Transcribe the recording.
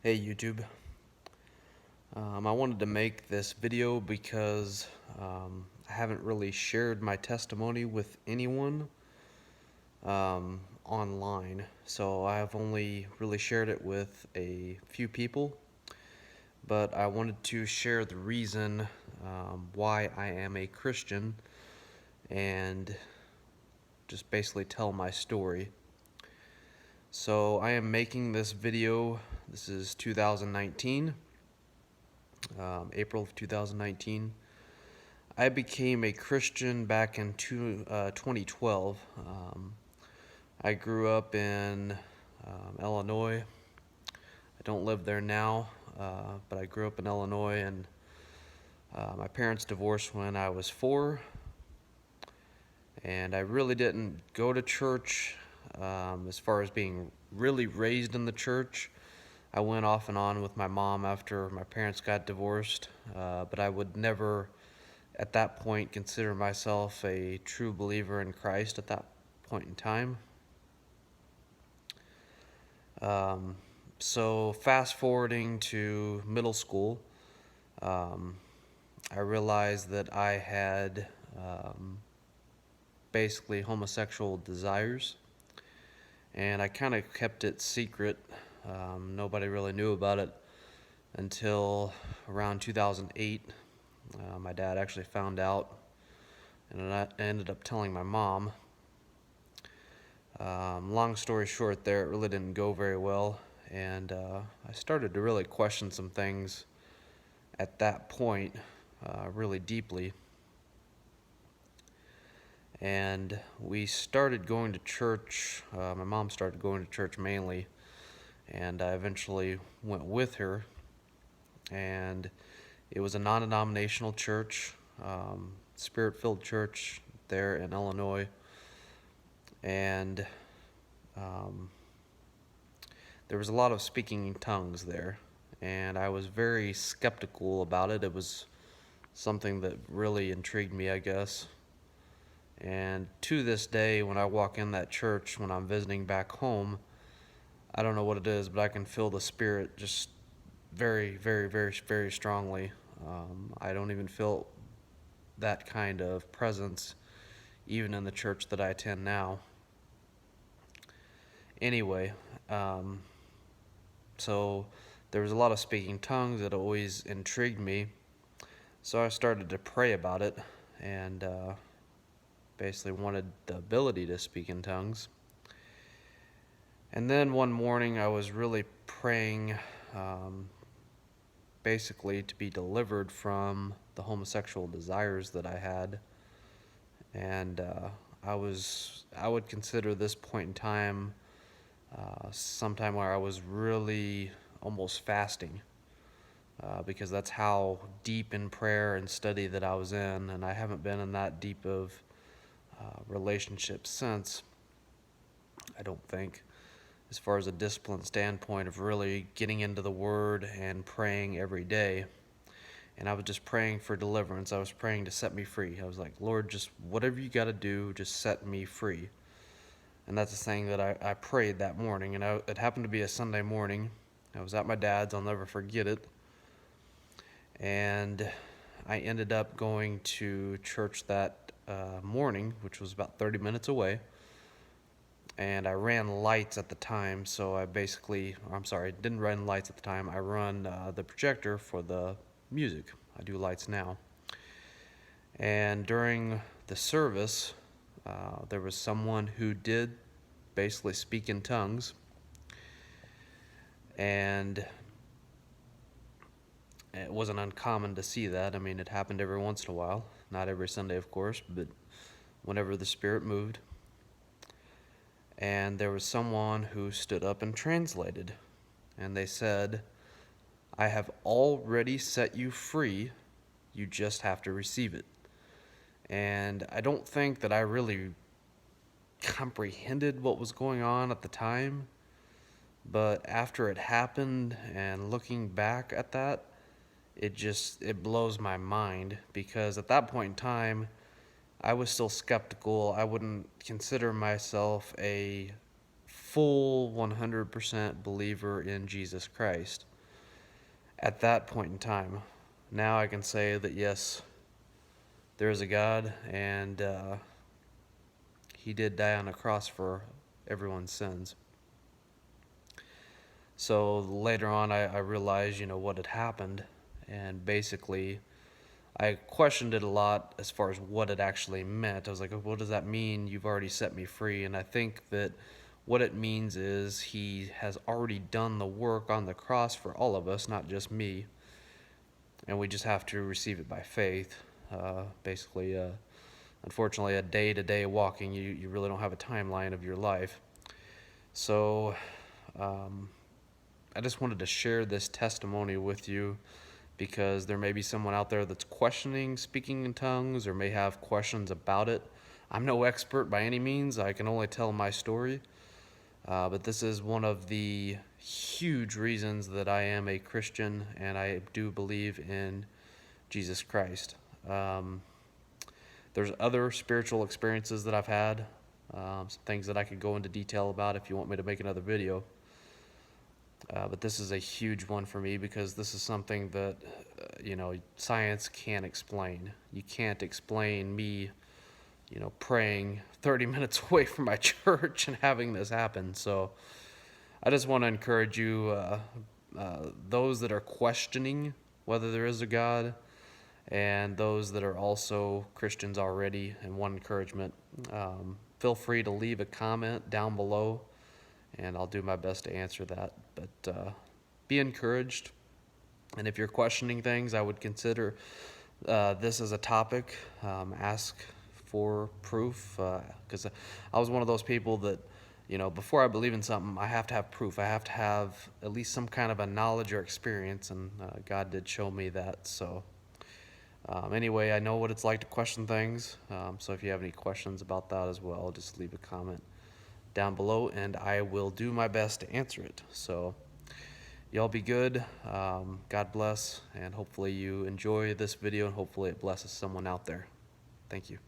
Hey YouTube. I wanted to make this video because I haven't really shared my testimony with anyone online. So I have only really shared it with a few people, but I wanted to share the reason why I am a Christian and just basically tell my story. So I am making this video. This is 2019. April of 2019. I became a Christian back in 2012. I grew up in Illinois. I don't live there now, but I grew up in Illinois, and my parents divorced when I was 4, and I really didn't go to church as far as being really raised in the church. I went off and on with my mom after my parents got divorced, but I would never at that point consider myself a true believer in Christ at that point in time. So fast forwarding to middle school, I realized that I had basically homosexual desires, and I kind of kept it secret. Nobody really knew about it until around 2008. My dad actually found out, and I ended up telling my mom. Long story short there, it really didn't go very well, and I started to really question some things at that point, really deeply. And we started going to church. My mom started going to church mainly, and I eventually went with her. And it was a non-denominational church, spirit-filled church there in Illinois. And there was a lot of speaking in tongues there, and I was very skeptical about it. It was something that really intrigued me, I guess. And to this day, when I walk in that church, when I'm visiting back home, I don't know what it is, but I can feel the Spirit just very, very, very, very strongly. I don't even feel that kind of presence even in the church that I attend now. Anyway, so there was a lot of speaking tongues that always intrigued me. So I started to pray about it, and basically wanted the ability to speak in tongues. And then one morning I was really praying basically to be delivered from the homosexual desires that I had. And I would consider this point in time sometime where I was really almost fasting, because that's how deep in prayer and study that I was in, and I haven't been in that deep of relationship since, I don't think, as far as a discipline standpoint of really getting into the Word and praying every day. And I was just praying for deliverance. I was praying to set me free. I was like, Lord, just whatever you got to do, just set me free. And that's the thing that I prayed that morning. And it happened to be a Sunday morning. I was at my dad's. I'll never forget it. And I ended up going to church that morning, which was about 30 minutes away. And I ran lights at the time, so didn't run lights at the time. I run the projector for the music. I do lights now. And during the service, there was someone who did basically speak in tongues, and it wasn't uncommon to see that. I mean, it happened every once in a while, not every Sunday, of course, but whenever the Spirit moved. And there was someone who stood up and translated, and they said, I have already set you free, you just have to receive it. And I don't think that I really comprehended what was going on at the time, but after it happened and looking back at that, it blows my mind, because at that point in time I was still skeptical. I wouldn't consider myself a full 100% believer in Jesus Christ. at that point in time. Now I can say that yes, there is a God, and He did die on a cross for everyone's sins. So later on, I realized, what had happened, and basically, I questioned it a lot as far as what it actually meant. I was like, what does that mean? You've already set me free. And I think that what it means is He has already done the work on the cross for all of us, not just me. And we just have to receive it by faith. Basically, unfortunately, a day-to-day walking, you really don't have a timeline of your life. So I just wanted to share this testimony with you because there may be someone out there that's questioning speaking in tongues or may have questions about it. I'm no expert by any means. I can only tell my story. But this is one of the huge reasons that I am a Christian and I do believe in Jesus Christ. There's other spiritual experiences that I've had, some things that I could go into detail about if you want me to make another video. But this is a huge one for me because this is something that, science can't explain. You can't explain me, praying 30 minutes away from my church and having this happen. So I just want to encourage you, those that are questioning whether there is a God, and those that are also Christians already, and one encouragement, feel free to leave a comment down below, and I'll do my best to answer that. But be encouraged, and if you're questioning things, I would consider this as a topic. Ask for proof, because I was one of those people that, before I believe in something, I have to have proof. I have to have at least some kind of a knowledge or experience, and God did show me that. So anyway, I know what it's like to question things, so if you have any questions about that as well, just leave a comment down below, and I will do my best to answer it. So y'all be good. God bless, and hopefully you enjoy this video, and hopefully it blesses someone out there. Thank you.